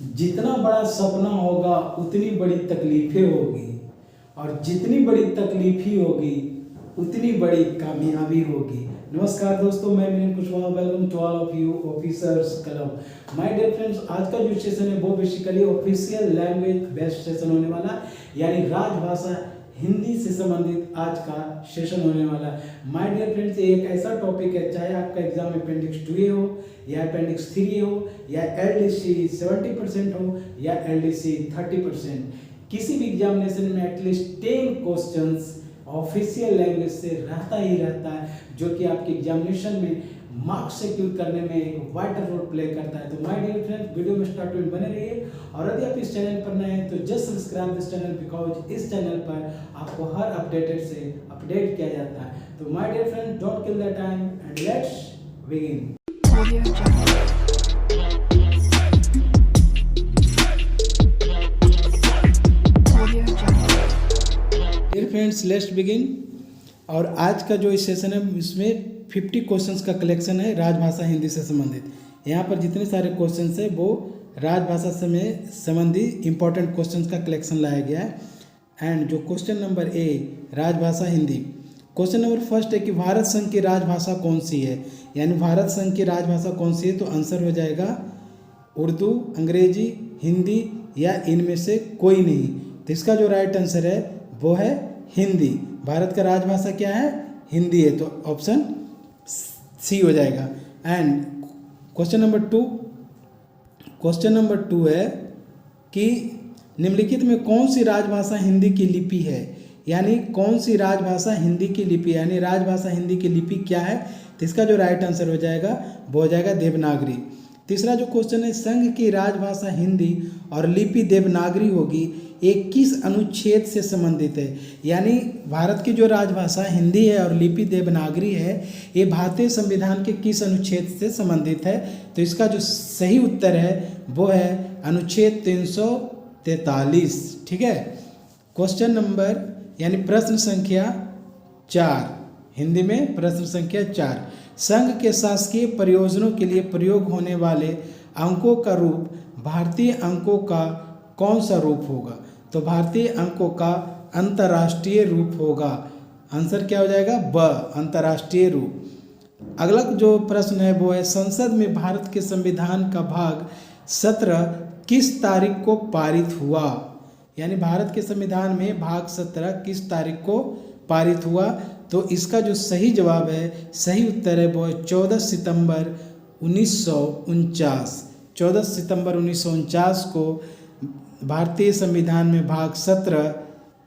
जितना बड़ा सपना होगा उतनी बड़ी तकलीफें होगी, और जितनी बड़ी तकलीफी होगी उतनी बड़ी कामयाबी होगी। नमस्कार दोस्तों, मैं Milind Kushwaha. Welcome to all of you officers club. My dear friends, आज का जो सेशन है वो basically official language based session होने वाला है, यानी राजभाषा हिंदी से संबंधित आज का सेशन होने वाला है। माय डियर फ्रेंड्स, ये एक ऐसा टॉपिक है, चाहे आपका एग्जाम में अपेंडिक्स 2A हो या अपेंडिक्स 3A हो या LDC 70% हो या LDC 30%, किसी भी एग्जामिनेशन में एटलीस्ट 10 क्वेश्चंस ऑफिशियल लैंग्वेज से रहता ही रहता है, जो कि आपके एग्जामिनेशन में मार्क्स सिक्योर करने में एक वाइटल रोल प्ले करता है। तो माय डियर फ्रेंड्स, वीडियो में स्टार्ट में बने रहिए, और यदि आप इस चैनल पर नए हैं तो just subscribe this channel, because इस चैनल पर आपको हर अपडेटेड से अपडेट किया जाता है। तो my dear friends, don't kill the time and let's begin. Dear friends, let's begin. और आज का जो इस सेशन है इसमें 50 क्वेश्चंस का कलेक्शन है राजभाषा हिंदी से संबंधित। यहाँ पर जितने सारे क्वेश्चंस है वो राजभाषा से संबंधित इंपॉर्टेंट क्वेश्चंस का कलेक्शन लाया गया है। एंड जो क्वेश्चन नंबर ए राजभाषा हिंदी, क्वेश्चन नंबर फर्स्ट है कि भारत संघ की राजभाषा कौन सी है, यानी भारत संघ की राजभाषा कौन सी है। तो आंसर हो जाएगा उर्दू, अंग्रेजी, हिंदी या इनमें से कोई नहीं। तो इसका जो राइट आंसर है वो है हिंदी। भारत का राजभाषा क्या है? हिंदी है, तो ऑप्शन सी हो जाएगा। एंड क्वेश्चन नंबर टू है कि निम्नलिखित में कौन सी राजभाषा हिंदी की लिपि है, यानी कौन सी राजभाषा हिंदी की लिपि, यानी राजभाषा हिंदी की लिपि क्या है। तो इसका जो राइट आंसर हो जाएगा वो हो जाएगा देवनागरी। तीसरा जो क्वेश्चन है, संघ की राजभाषा हिंदी और लिपि देवनागरी होगी, ये किस अनुच्छेद से संबंधित है, यानी भारत की जो राजभाषा हिंदी है और लिपि देवनागरी है, ये भारतीय संविधान के किस अनुच्छेद से संबंधित है। तो इसका जो सही उत्तर है वो है अनुच्छेद 343। ठीक है। क्वेश्चन नंबर यानी प्रश्न संख्या 4, हिंदी में प्रश्न संख्या 4, संघ के शासकीय प्रयोजनों के लिए प्रयोग होने वाले अंकों का रूप भारतीय अंकों का कौन सा रूप होगा। तो भारतीय अंकों का अंतर्राष्ट्रीय रूप होगा। आंसर क्या हो जाएगा? ब, अंतर्राष्ट्रीय रूप। अगला जो प्रश्न है वो है, संसद में भारत के संविधान का भाग 17 किस तारीख को पारित हुआ, यानी भारत के संविधान में भाग 17 किस तारीख को पारित हुआ। तो इसका जो सही जवाब है, सही उत्तर है वो है 14 सितंबर 1949। 14 सितंबर 1949 को भारतीय संविधान में भाग 17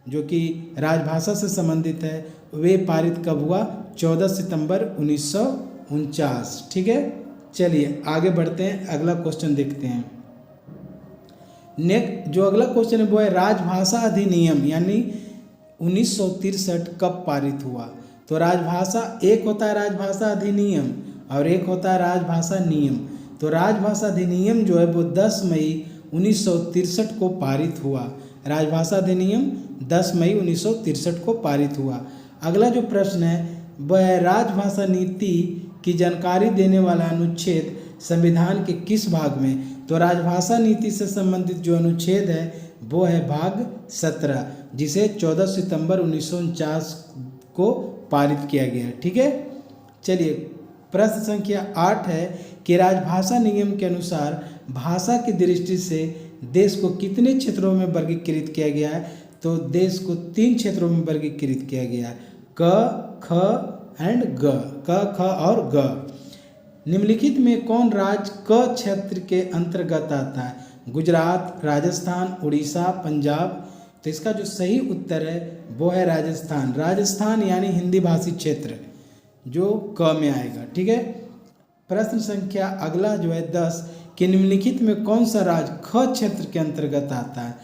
जो कि राजभाषा से संबंधित है वे पारित कब हुआ? 14 सितंबर 1949। ठीक है, चलिए आगे बढ़ते हैं, अगला क्वेश्चन देखते हैं। नेक्स्ट जो अगला क्वेश्चन है वो है, राजभाषा अधिनियम यानी 1963 कब पारित हुआ। तो राजभाषा, एक होता है राजभाषा अधिनियम और एक होता है राजभाषा नियम। तो राजभाषा अधिनियम जो है वो 10 मई 1963 को पारित हुआ। राजभाषा अधिनियम 10 मई 1963 को पारित हुआ। अगला जो प्रश्न है वह है, राजभाषा नीति की जानकारी देने वाला अनुच्छेद संविधान के किस भाग में। तो राजभाषा नीति से संबंधित जो अनुच्छेद है वो है भाग 17, जिसे 14 सितंबर 1949 को पारित किया गया। ठीक है, चलिए प्रश्न संख्या 8 है कि राजभाषा नियम के अनुसार भाषा की दृष्टि से देश को कितने क्षेत्रों में वर्गीकृत किया गया है। तो देश को 3 क्षेत्रों में वर्गीकृत किया गया है, क, ख एंड ग, क, ख और ग। निम्नलिखित में कौन राज्य क क्षेत्र के अंतर्गत आता है? गुजरात, राजस्थान, उड़ीसा, पंजाब। तो इसका जो सही उत्तर है वो है राजस्थान। राजस्थान यानी हिंदी भाषी क्षेत्र जो क में आएगा। ठीक है। प्रश्न संख्या अगला जो है 10 कि निम्नलिखित में कौन सा राज्य ख क्षेत्र के अंतर्गत आता है।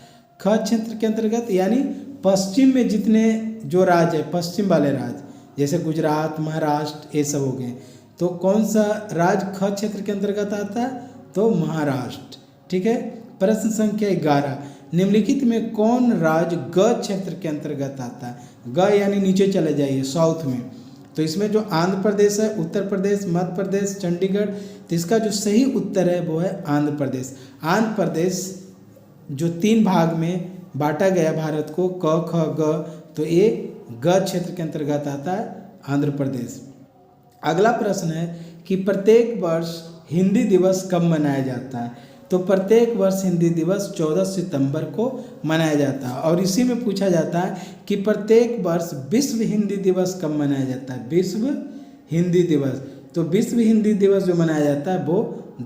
ख क्षेत्र के अंतर्गत यानी पश्चिम में जितने जो राज्य है, पश्चिम वाले राज्य जैसे गुजरात, महाराष्ट्र, ये सब हो गए। तो कौन सा राज्य ख क्षेत्र के अंतर्गत आता है? तो महाराष्ट्र। ठीक है। प्रश्न संख्या 11 निम्नलिखित में कौन राज्य ग क्षेत्र के अंतर्गत आता है। ग यानी नीचे चले जाइए साउथ में। तो इसमें जो आंध्र प्रदेश है, उत्तर प्रदेश, मध्य प्रदेश, चंडीगढ़, तो इसका जो सही उत्तर है वो है आंध्र प्रदेश। आंध्र प्रदेश जो 3 भाग में बांटा गया भारत को, क ख ग, तो ये ग क्षेत्र के अंतर्गत आता है आंध्र प्रदेश। अगला प्रश्न है कि प्रत्येक वर्ष हिंदी दिवस कब मनाया जाता है? तो प्रत्येक वर्ष हिंदी दिवस 14 सितंबर को मनाया जाता है। और इसी में पूछा जाता है कि प्रत्येक वर्ष विश्व हिंदी दिवस कब मनाया जाता है? विश्व हिंदी दिवस, तो विश्व हिंदी दिवस जो मनाया जाता है वो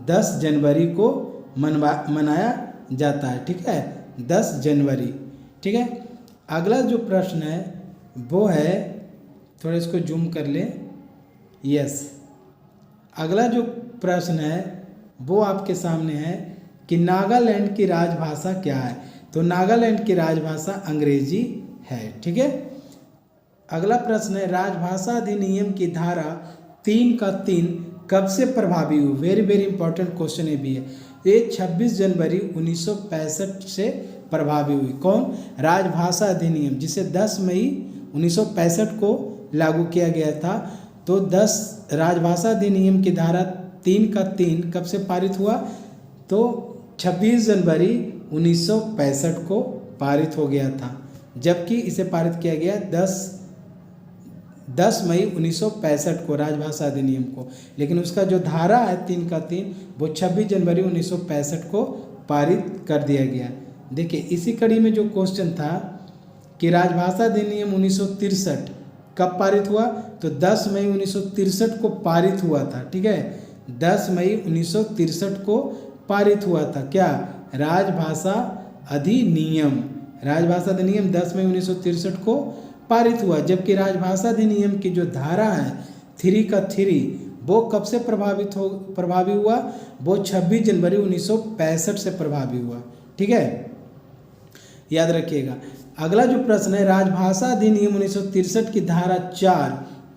10 जनवरी को मनाया जाता है। ठीक है, 10 जनवरी। ठीक है, अगला जो प्रश्न है वो है, थोड़ा इसको जूम कर ले, यस, अगला जो प्रश्न है वो आपके सामने है कि नागालैंड की राजभाषा क्या है? तो नागालैंड की राजभाषा अंग्रेजी है। ठीक है, अगला प्रश्न है राजभाषा अधिनियम की धारा 3 का 3 कब से प्रभावी हुई? वेरी वेरी इंपॉर्टेंट क्वेश्चन ये भी है। ये 26 जनवरी 1965 से प्रभावी हुई। कौन? राजभाषा अधिनियम, जिसे 10 मई 1965 को लागू किया गया था। तो 10 राजभाषा अधिनियम की धारा 3 का 3 कब से पारित हुआ? तो 26 जनवरी 1965 को पारित हो गया था, जबकि इसे पारित किया गया 10 मई 1965 को राजभाषा अधिनियम को, लेकिन उसका जो धारा है 3 का 3 वो 26 जनवरी 1965 को पारित कर दिया गया। देखिए इसी कड़ी में जो क्वेश्चन था कि राजभाषा अधिनियम 1963 कब पारित हुआ? तो 10 मई 1963 को पारित हुआ था। ठीक है, 10 मई 1963 को पारित हुआ था। क्या? राजभाषा अधिनियम। राजभाषा अधिनियम 10 मई 1963 को पारित हुआ, जबकि राजभाषा अधिनियम की जो धारा है 3 का 3 वो कब से प्रभावी हुआ? वो 26 जनवरी 1965 से प्रभावी हुआ। ठीक है, याद रखिएगा। अगला जो प्रश्न है राजभाषा अधिनियम 1963 की धारा 4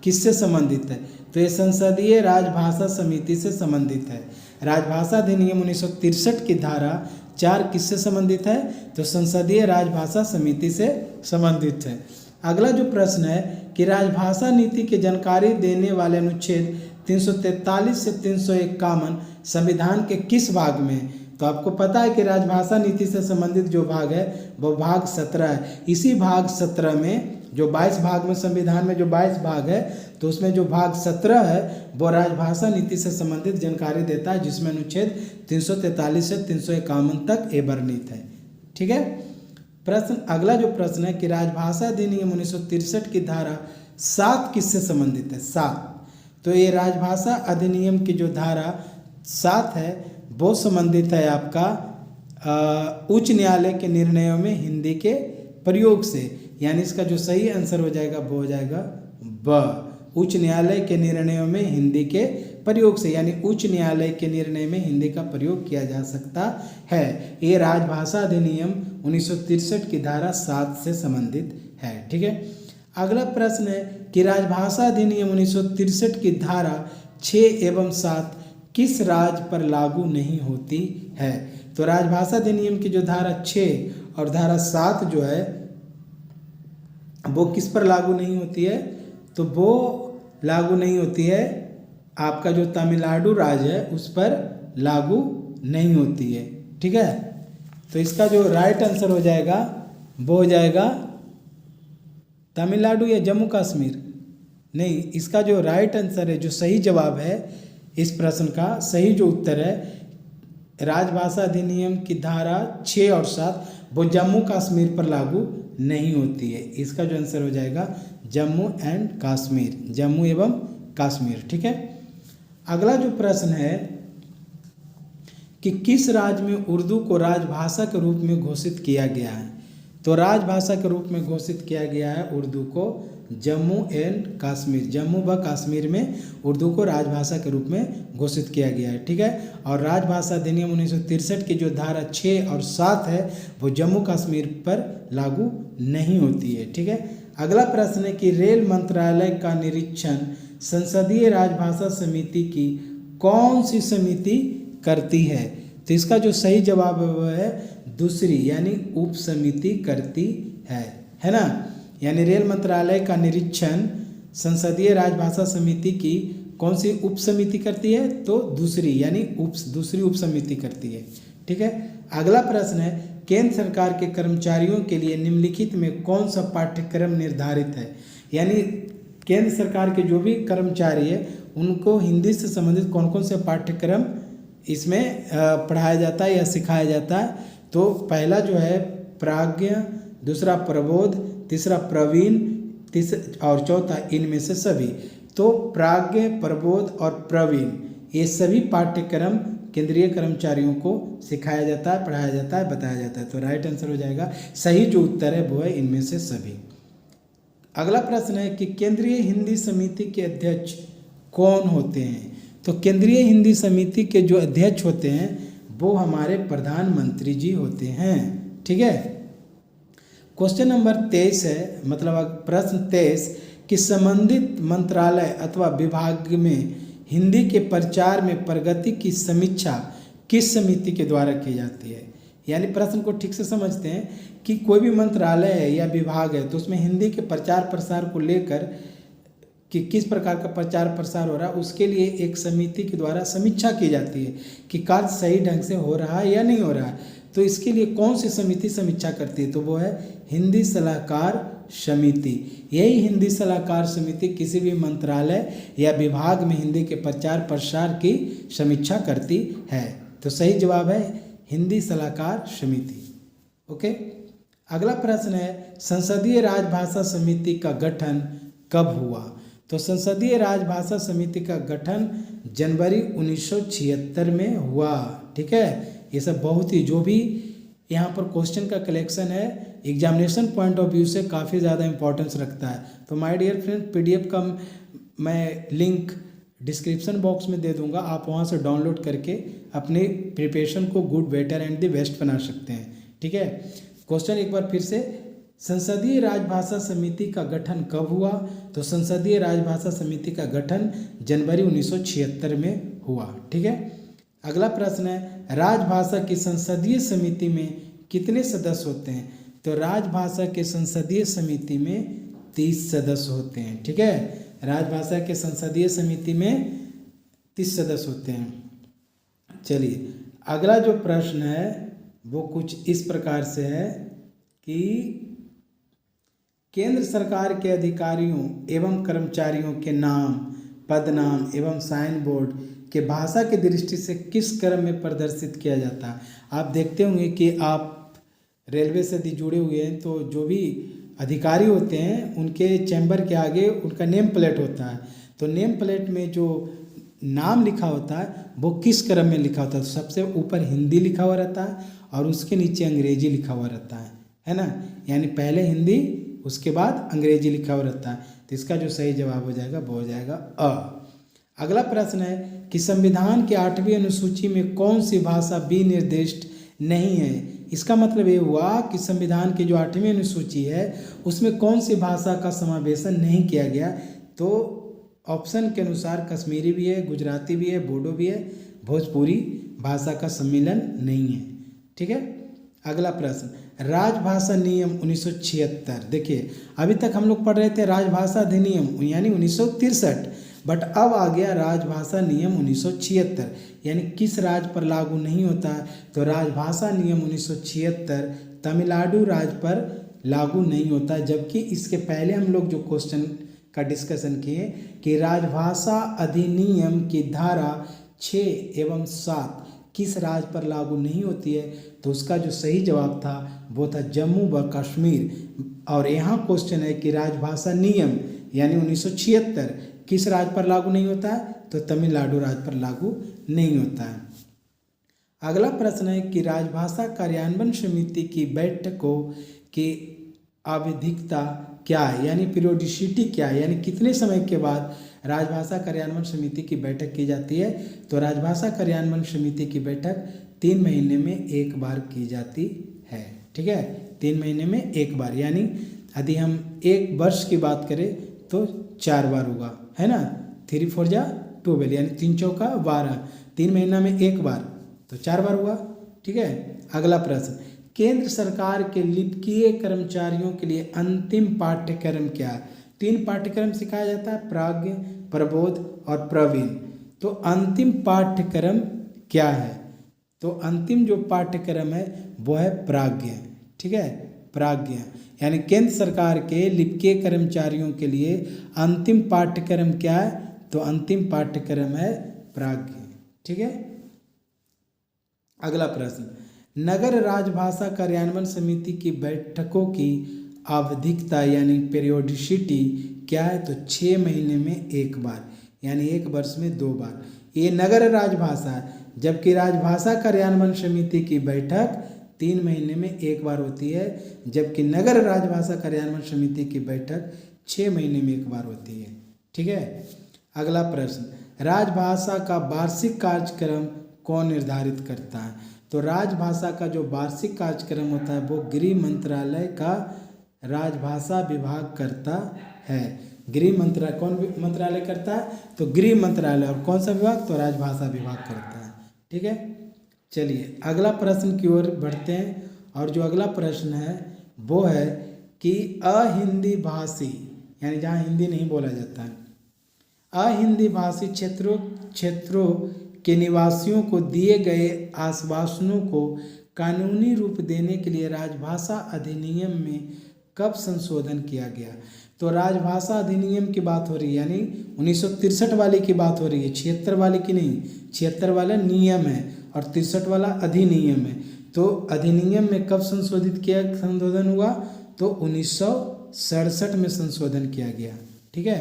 किससे संबंधित है? तो ये संसदीय राजभाषा समिति से संबंधित है। राजभाषा अधिनियम 1963 की धारा 4 किससे संबंधित है? तो संसदीय राजभाषा समिति से संबंधित है। अगला जो प्रश्न है कि राजभाषा नीति की जानकारी देने वाले अनुच्छेद 343 से 351 संविधान के किस भाग में? तो आपको पता है कि राजभाषा नीति से संबंधित जो भाग है वो भाग 17 है। इसी भाग 17 में जो 22 भाग में, संविधान में जो 22 भाग है, तो उसमें जो भाग 17 है वो राजभाषा नीति से संबंधित जानकारी देता है, जिसमें अनुच्छेद 343 से 351 तक ये वर्णित है। ठीक है, प्रश्न, अगला जो प्रश्न है कि राजभाषा अधिनियम 1963 की धारा 7 किससे संबंधित है? 7, तो ये राजभाषा अधिनियम की जो धारा 7 है वो संबंधित है आपका उच्च न्यायालय के निर्णयों में हिंदी के प्रयोग से, यानी इसका जो सही आंसर हो जाएगा वो हो जाएगा ब। उच्च न्यायालय के निर्णयों में हिंदी के प्रयोग से, यानी उच्च न्यायालय के निर्णय में हिंदी का प्रयोग किया जा सकता है। ये राजभाषा अधिनियम 1963 की धारा 7 से संबंधित है। ठीक है, अगला प्रश्न है कि राजभाषा अधिनियम 1963 की धारा 6 एवं 7 किस राज्य पर लागू नहीं होती है? तो राजभाषा अधिनियम की जो धारा 6 और धारा 7 जो है वो किस पर लागू नहीं होती है? तो वो लागू नहीं होती है आपका जो तमिलनाडु राज्य है उस पर लागू नहीं होती है। ठीक है, तो इसका जो राइट आंसर हो जाएगा वो हो जाएगा तमिलनाडु या जम्मू कश्मीर। नहीं, इसका जो राइट आंसर है, जो सही जवाब है इस प्रश्न का सही जो उत्तर है, राजभाषा अधिनियम की धारा 6 और 7 वो जम्मू कश्मीर पर लागू नहीं होती है। इसका जो आंसर हो जाएगा जम्मू एंड कश्मीर, जम्मू एवं कश्मीर। ठीक है, अगला जो प्रश्न है कि किस राज्य में उर्दू को राजभाषा के रूप में घोषित किया गया है? तो राजभाषा के रूप में घोषित किया गया है उर्दू को जम्मू एंड कश्मीर, जम्मू व कश्मीर में उर्दू को राजभाषा के रूप में घोषित किया गया है। ठीक है, और राजभाषा अधिनियम 1963 की जो धारा 6 और 7 है वो जम्मू कश्मीर पर लागू नहीं होती है। ठीक है, अगला प्रश्न है कि रेल मंत्रालय का निरीक्षण संसदीय राजभाषा समिति की कौन सी समिति करती है? तो इसका जो सही जवाब है वो है दूसरी, यानी उप समिति करती है ना। यानी रेल मंत्रालय का निरीक्षण संसदीय राजभाषा समिति की कौन सी उप समिति करती है? तो दूसरी, यानी दूसरी उप समिति करती है। ठीक है। अगला प्रश्न है, केंद्र सरकार के कर्मचारियों के लिए निम्नलिखित में कौन सा पाठ्यक्रम निर्धारित है? यानी केंद्र सरकार के जो भी कर्मचारी है उनको हिंदी से संबंधित कौन कौन से पाठ्यक्रम इसमें पढ़ाया जाता है या सिखाया जाता है? तो पहला जो है प्राज्ञ, दूसरा प्रबोध, तीसरा प्रवीण, और चौथा इनमें से सभी। तो प्राज्ञ, प्रबोध और प्रवीण ये सभी पाठ्यक्रम केंद्रीय कर्मचारियों को सिखाया जाता है, पढ़ाया जाता है, बताया जाता है। तो राइट आंसर हो जाएगा, सही जो उत्तर है वो है इनमें से सभी। अगला प्रश्न है कि केंद्रीय हिंदी समिति के अध्यक्ष कौन होते हैं? तो केंद्रीय हिंदी समिति के जो अध्यक्ष होते हैं वो हमारे प्रधानमंत्री जी होते हैं। ठीक है। क्वेश्चन नंबर 23 है, मतलब प्रश्न 23 कि संबंधित मंत्रालय अथवा विभाग में हिंदी के प्रचार में प्रगति की समीक्षा किस समिति के द्वारा की जाती है? यानी प्रश्न को ठीक से समझते हैं कि कोई भी मंत्रालय है या विभाग है तो उसमें हिंदी के प्रचार प्रसार को लेकर कि किस प्रकार का प्रचार प्रसार हो रहा है उसके लिए एक समिति के द्वारा समीक्षा की जाती है कि कार्य सही ढंग से हो रहा है या नहीं हो रहा है। तो इसके लिए कौन सी समिति समीक्षा करती है? तो वो है हिंदी सलाहकार समिति। यही हिंदी सलाहकार समिति किसी भी मंत्रालय या विभाग में हिंदी के प्रचार प्रसार की समीक्षा करती है। तो सही जवाब है हिंदी सलाहकार समिति। ओके। अगला प्रश्न है, संसदीय राजभाषा समिति का गठन कब हुआ? तो संसदीय राजभाषा समिति का गठन जनवरी 1976 में हुआ। ठीक है। ये सब बहुत ही जो भी यहाँ पर क्वेश्चन का कलेक्शन है एग्जामिनेशन पॉइंट ऑफ व्यू से काफ़ी ज़्यादा इंपॉर्टेंस रखता है। तो माय डियर फ्रेंड, PDF का मैं लिंक डिस्क्रिप्शन बॉक्स में दे दूंगा, आप वहाँ से डाउनलोड करके अपने प्रिपरेशन को good, better and the best बना सकते हैं। ठीक है। क्वेश्चन एक बार फिर से, संसदीय राजभाषा समिति का गठन कब हुआ? तो संसदीय राजभाषा समिति का गठन जनवरी 1976 में हुआ। ठीक है। अगला प्रश्न है, राजभाषा की संसदीय समिति में कितने सदस्य होते हैं? तो राजभाषा के संसदीय समिति में 30 सदस्य होते हैं। ठीक है। राजभाषा के संसदीय समिति में 30 सदस्य होते हैं। चलिए अगला जो प्रश्न है वो कुछ इस प्रकार से है कि केंद्र सरकार के अधिकारियों एवं कर्मचारियों के नाम, पदनाम एवं साइन बोर्ड के भाषा की दृष्टि से किस क्रम में प्रदर्शित किया जाता है? आप देखते होंगे कि आप रेलवे से यदि जुड़े हुए हैं तो जो भी अधिकारी होते हैं उनके चैम्बर के आगे उनका नेम प्लेट होता है। तो नेम प्लेट में जो नाम लिखा होता है वो किस क्रम में लिखा होता है? तो सबसे ऊपर हिंदी लिखा हुआ रहता है और उसके नीचे अंग्रेजी लिखा हुआ रहता है ना। यानी पहले हिंदी उसके बाद अंग्रेजी लिखा हुआ रहता है। तो इसका जो सही जवाब हो जाएगा वो हो जाएगा अ। अगला प्रश्न है कि संविधान के 8वीं अनुसूची में कौन सी भाषा विनिर्दिष्ट नहीं है? इसका मतलब ये हुआ कि संविधान की जो 8वीं अनुसूची है उसमें कौन सी भाषा का समावेशन नहीं किया गया? तो ऑप्शन के अनुसार कश्मीरी भी है, गुजराती भी है, बोडो भी है, भोजपुरी भाषा का सम्मिलन नहीं है। ठीक है। अगला प्रश्न, राजभाषा नियम 1976। देखिए अभी तक हम लोग पढ़ रहे थे राजभाषा अधिनियम यानी 1963, बट अब आ गया राजभाषा नियम 1976 यानी किस राज्य पर लागू नहीं होता है? तो राजभाषा नियम 1976 तमिलनाडु राज्य पर लागू नहीं होता है। जबकि इसके पहले हम लोग जो क्वेश्चन का डिस्कशन किए कि राजभाषा अधिनियम की धारा 6 एवं 7 किस राज्य पर लागू नहीं होती है? तो उसका जो सही जवाब था वो था जम्मू व कश्मीर। और यहाँ क्वेश्चन है कि राजभाषा नियम यानी 1976 किस राज्य पर लागू नहीं होता है? तो तमिलनाडु राज्य पर लागू नहीं होता है। अगला प्रश्न है कि राजभाषा कार्यान्वयन समिति की बैठकों की आवधिकता क्या है? यानी पीरियोडिसिटी क्या है? यानी कितने समय के बाद राजभाषा कार्यान्वयन समिति की बैठक की जाती है? तो राजभाषा कार्यान्वयन समिति की बैठक 3 महीने में एक बार की जाती है। ठीक है। 3 महीने में एक बार, यानी यदि हम 1 वर्ष की बात करें तो 4 बार होगा, है ना। 3 4 जा 12 यानी 3 चौका 12, 3 महीना में एक बार तो 4 बार हुआ। ठीक है। अगला प्रश्न, केंद्र सरकार के लिपिकीय कर्मचारियों के लिए अंतिम पाठ्यक्रम क्या है? 3 पाठ्यक्रम सिखाया जाता है, प्राज्ञ, प्रबोध और प्रवीण। तो अंतिम पाठ्यक्रम क्या है? तो अंतिम जो पाठ्यक्रम है वो है प्राज्ञ। ठीक है, प्राज्ञ यानी केंद्र सरकार के लिपिकीय कर्मचारियों के लिए अंतिम पाठ्यक्रम क्या है? तो अंतिम पाठ्यक्रम है प्राज्ञ। ठीक है, अगला प्रश्न, नगर राजभाषा कार्यान्वयन समिति की बैठकों की आवधिकता यानी पीरियोडिसिटी क्या है? तो 6 महीने में एक बार, यानी एक वर्ष में 2 बार। ये नगर राजभाषा है, जबकि राजभाषा कार्यान्वयन समिति की बैठक 3 महीने में एक बार होती है, जबकि नगर राजभाषा कार्यान्वयन समिति की बैठक 6 महीने में एक बार होती है। ठीक है, अगला प्रश्न, राजभाषा का वार्षिक कार्यक्रम कौन निर्धारित करता है? तो राजभाषा का जो वार्षिक कार्यक्रम होता है वो गृह मंत्रालय का राजभाषा विभाग करता है। गृह मंत्रालय, कौन मंत्रालय करता है? तो गृह मंत्रालय। और कौन सा विभाग? तो राजभाषा विभाग करता है। ठीक है, चलिए अगला प्रश्न की ओर बढ़ते हैं। और जो अगला प्रश्न है वो है कि अहिंदी भाषी यानी जहाँ हिंदी नहीं बोला जाता है, अहिंदी भाषी क्षेत्रों के निवासियों को दिए गए आश्वासनों को कानूनी रूप देने के लिए राजभाषा अधिनियम में कब संशोधन किया गया? तो राजभाषा अधिनियम की बात हो रही है, यानी 1963 वाली की बात हो रही है, 76 वाली की नहीं। 76 वाला नियम है और 63 वाला अधिनियम है। तो अधिनियम में कब संशोधन हुआ? तो 1967 में संशोधन किया गया। ठीक है,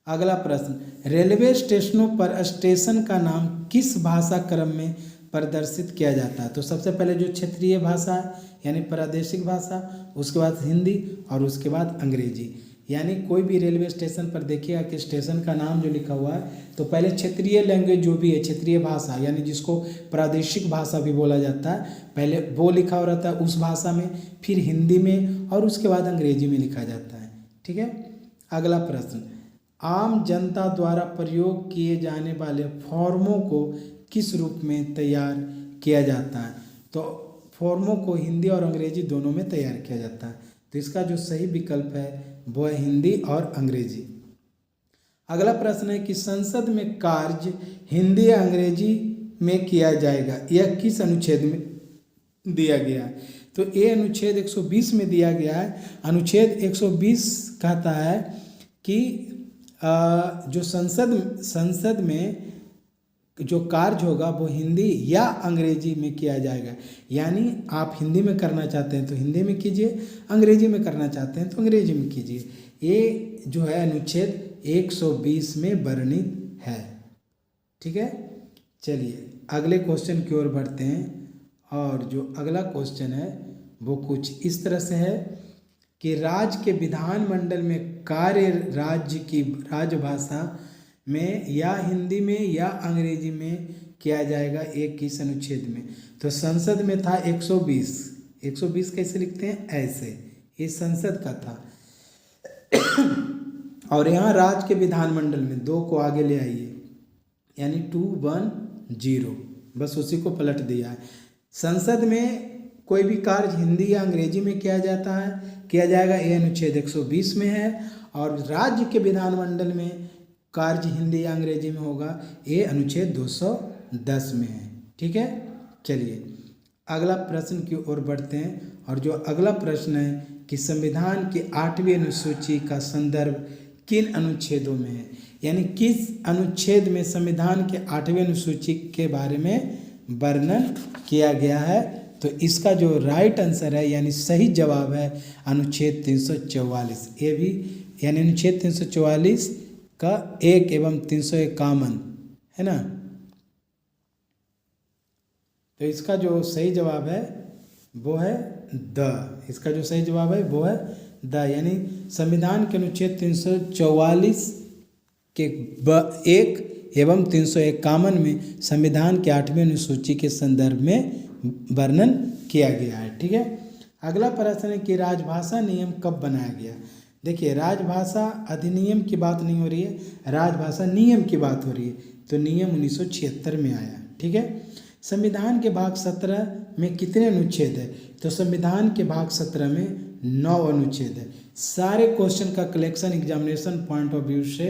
अगला प्रश्न, रेलवे स्टेशनों पर स्टेशन का नाम किस भाषा क्रम में प्रदर्शित किया जाता है? तो सबसे पहले जो क्षेत्रीय भाषा है यानी प्रादेशिक भाषा, उसके बाद हिंदी और उसके बाद अंग्रेजी। यानी कोई भी रेलवे स्टेशन पर देखिएगा कि स्टेशन का नाम जो लिखा हुआ है तो पहले क्षेत्रीय लैंग्वेज जो भी है, क्षेत्रीय भाषा यानी जिसको प्रादेशिक भाषा भी बोला जाता है, पहले वो लिखा हो रहता है उस भाषा में, फिर हिंदी में और उसके बाद अंग्रेजी में लिखा जाता है। ठीक है, अगला प्रश्न, आम जनता द्वारा प्रयोग किए जाने वाले फॉर्मों को किस रूप में तैयार किया जाता है? तो फॉर्मों को हिंदी और अंग्रेजी दोनों में तैयार किया जाता है। तो इसका जो सही विकल्प है वो है हिंदी और अंग्रेजी। अगला प्रश्न है कि संसद में कार्य हिंदी या अंग्रेजी में किया जाएगा, यह किस अनुच्छेद में दिया गया है? तो ये अनुच्छेद 120 में दिया गया है। अनुच्छेद 120 कहता है कि जो संसद में जो कार्य होगा वो हिंदी या अंग्रेजी में किया जाएगा। यानी आप हिंदी में करना चाहते हैं तो हिंदी में कीजिए, अंग्रेजी में करना चाहते हैं तो अंग्रेजी में कीजिए। ये जो है अनुच्छेद 120 में वर्णित है। ठीक है, चलिए अगले क्वेश्चन की ओर बढ़ते हैं। और जो अगला क्वेश्चन है वो कुछ इस तरह से है कि राज्य के विधानमंडल में कार्य राज्य की राजभाषा में या हिंदी में या अंग्रेजी में किया जाएगा, एक किस अनुच्छेद में? तो संसद में था 120 कैसे लिखते हैं? ऐसे, ये संसद का था। और यहाँ राज्य के विधानमंडल में 2 को आगे ले आइए, यानी 210, बस उसी को पलट दिया है। संसद में कोई भी कार्य हिंदी या अंग्रेजी में किया जाएगा, ये अनुच्छेद 120 में है। और राज्य के विधानमंडल में कार्य हिंदी या अंग्रेजी में होगा, ये अनुच्छेद 210 में है। ठीक है, चलिए अगला प्रश्न की ओर बढ़ते हैं। और जो अगला प्रश्न है कि संविधान की 8वीं अनुसूची का संदर्भ किन अनुच्छेदों में है? यानी किस अनुच्छेद में संविधान के 8वीं अनुसूची के बारे में वर्णन किया गया है? तो इसका जो राइट आंसर है यानी सही जवाब है अनुच्छेद 344। ये भी यानी अनुच्छेद 344 का 1 एवं 351 है ना। तो इसका जो सही जवाब है वो है इसका जो सही जवाब है वो है यानी संविधान के अनुच्छेद 344 के 1 एवं 351 में संविधान के 8वीं अनुसूची के संदर्भ में वर्णन किया गया है। ठीक है, अगला प्रश्न है कि राजभाषा नियम कब बनाया गया? देखिए, राजभाषा अधिनियम की बात नहीं हो रही है, राजभाषा नियम की बात हो रही है। तो नियम 1976 में आया। ठीक है, संविधान के भाग 17 में कितने अनुच्छेद है? तो संविधान के भाग 17 में 9 अनुच्छेद है। सारे क्वेश्चन का collection examination point of view से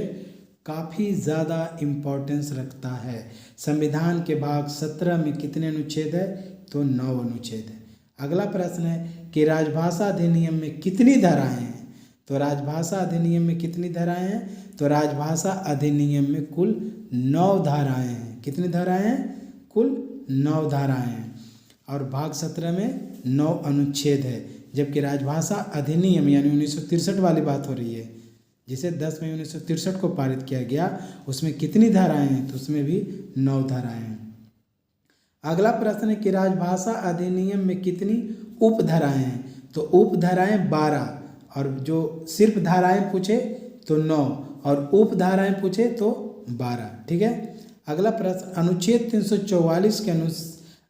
काफ़ी ज़्यादा इम्पोर्टेंस रखता है। संविधान के भाग 17 में कितने अनुच्छेद है? तो 9 अनुच्छेद है। अगला प्रश्न है कि राजभाषा अधिनियम में कितनी धाराएं हैं? तो राजभाषा अधिनियम में कितनी धाराएं हैं? तो राजभाषा अधिनियम में कुल 9 धाराएं हैं। कितनी धाराएं हैं? कुल 9 धाराएं हैं। और भाग 17 में 9 अनुच्छेद है, जबकि राजभाषा अधिनियम यानी 1963 वाली बात हो रही है, जिसे 10 मई 1963 को पारित किया गया, उसमें कितनी धाराएं हैं? तो उसमें भी 9 धाराएं हैं। अगला प्रश्न है कि राजभाषा अधिनियम में कितनी उपधाराएं हैं? तो उपधाराएं 12, और जो सिर्फ धाराएं पूछे तो 9 और उपधाराएं पूछे तो 12। ठीक है। अगला प्रश्न, अनुच्छेद 344 के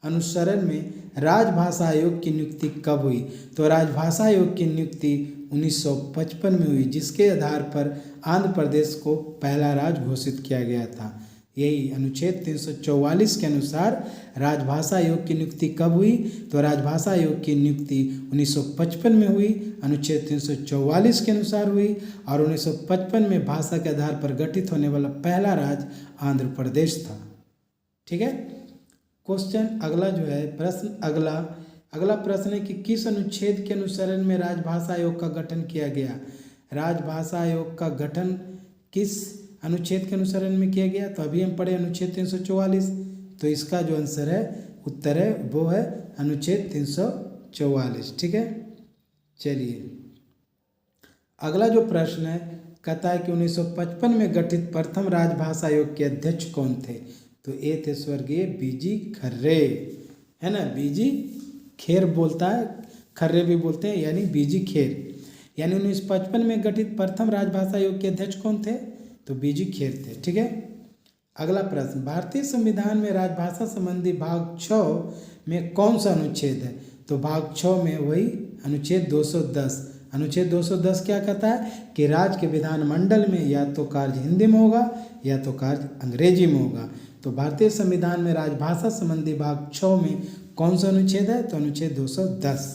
अनुसरण में राजभाषा आयोग की नियुक्ति कब हुई? तो राजभाषा आयोग की नियुक्ति 1955 में हुई, जिसके आधार पर आंध्र प्रदेश को पहला राज्य घोषित किया गया था। यही अनुच्छेद 344 के अनुसार राजभाषा आयोग की नियुक्ति कब हुई? तो राजभाषा आयोग की नियुक्ति 1955 में हुई, अनुच्छेद 344 के अनुसार हुई, और 1955 में भाषा के आधार पर गठित होने वाला पहला राज्य आंध्र प्रदेश था। ठीक है। क्वेश्चन अगला जो है प्रश्न अगला प्रश्न है कि किस अनुच्छेद के अनुसरण में राजभाषा आयोग का गठन किया गया? राजभाषा आयोग का गठन किस अनुच्छेद के अनुसरण में किया गया? तो अभी हम पढ़े अनुच्छेद 344, तो इसका जो आंसर है, उत्तर है, वो है अनुच्छेद 344। ठीक है। चलिए अगला जो प्रश्न है कहता है कि 1955 में गठित प्रथम राजभाषा आयोग के अध्यक्ष कौन थे? तो ये थे स्वर्गीय बीजी खर्रे, है ना। बीजी खेर बोलता है, खर्रे भी बोलते हैं, यानी बीजी खेर। यानी 1955 में गठित प्रथम राजभाषा आयोग के अध्यक्ष कौन थे? तो बीजी खेर थे। ठीक है। अगला प्रश्न, भारतीय संविधान में राजभाषा संबंधी भाग 6 में कौन सा अनुच्छेद है? तो भाग 6 में वही अनुच्छेद 210। अनुच्छेद 210 क्या कहता है कि राज्य के विधानमंडल में या तो कार्य हिंदी में होगा या तो कार्य अंग्रेजी में होगा। तो भारतीय संविधान में राजभाषा संबंधी भाग 6 में कौन सा अनुच्छेद है? तो अनुच्छेद 210।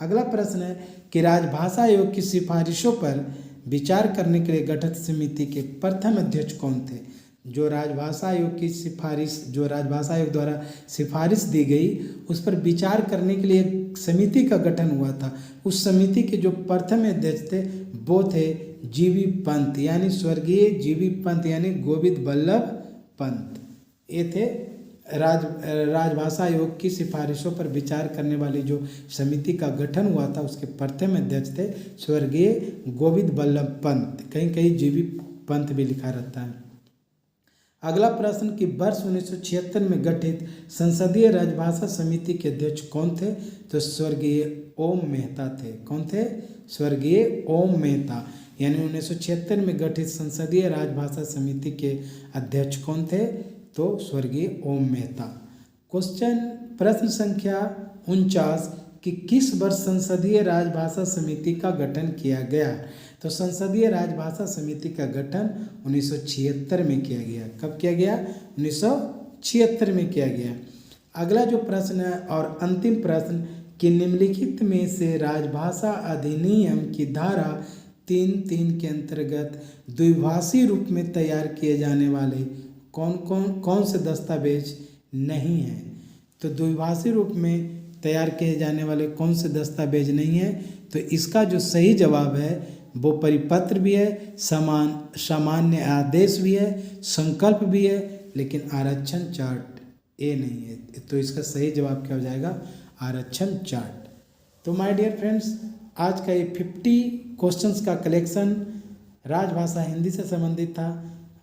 अगला प्रश्न है कि राजभाषा आयोग की सिफारिशों पर विचार करने के लिए गठित समिति के प्रथम अध्यक्ष कौन थे? जो राजभाषा आयोग की सिफारिश, जो राजभाषा आयोग द्वारा सिफारिश दी गई, उस पर विचार करने के लिए एक समिति का गठन हुआ था। उस समिति के जो प्रथम अध्यक्ष थे वो थे जीवी पंत, यानी स्वर्गीय जीवी पंत, यानी गोविंद बल्लभ पंत। ये थे राजभाषा आयोग की सिफारिशों पर विचार करने वाली जो समिति का गठन हुआ था, उसके प्रथम अध्यक्ष थे स्वर्गीय गोविंद बल्लभ पंत। कहीं कहीं जीवी पंत भी लिखा रहता है। अगला प्रश्न कि वर्ष 1976 में गठित संसदीय राजभाषा समिति के अध्यक्ष कौन थे? तो स्वर्गीय ओम मेहता थे। कौन थे? स्वर्गीय ओम मेहता। यानी 1976 में गठित संसदीय राजभाषा समिति के अध्यक्ष कौन थे? तो स्वर्गीय ओम मेहता। क्वेश्चन प्रश्न संख्या 49 कि किस वर्ष संसदीय राजभाषा समिति का गठन किया गया? तो संसदीय राजभाषा समिति का गठन 1976 में किया गया। कब किया गया? 1976 में किया गया। अगला जो प्रश्न है और अंतिम प्रश्न कि निम्नलिखित में से राजभाषा अधिनियम की धारा 3(3) के अंतर्गत द्विभाषी रूप में तैयार किए जाने वाले कौन से दस्तावेज नहीं हैं? तो द्विभाषी रूप में तैयार किए जाने वाले कौन से दस्तावेज नहीं है? तो इसका जो सही जवाब है वो परिपत्र भी है, सामान्य आदेश भी है, संकल्प भी है, लेकिन आरक्षण चार्ट ये नहीं है। तो इसका सही जवाब क्या हो जाएगा? आरक्षण चार्ट। तो माय डियर फ्रेंड्स, आज का ये 50 क्वेश्चंस का कलेक्शन राजभाषा हिंदी से संबंधित था।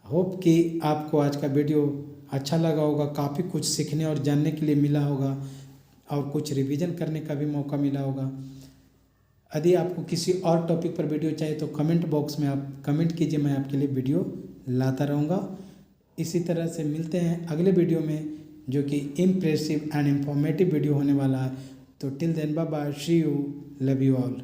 होप कि आपको आज का वीडियो अच्छा लगा होगा, काफ़ी कुछ सीखने और जानने के लिए मिला होगा और कुछ रिवीजन करने का भी मौका मिला होगा। यदि आपको किसी और टॉपिक पर वीडियो चाहिए तो कमेंट बॉक्स में आप कमेंट कीजिए, मैं आपके लिए वीडियो लाता रहूँगा। इसी तरह से मिलते हैं अगले वीडियो में, जो कि इम्प्रेसिव एंड इंफॉर्मेटिव वीडियो होने वाला है। तो till then bye bye, see you, love you all.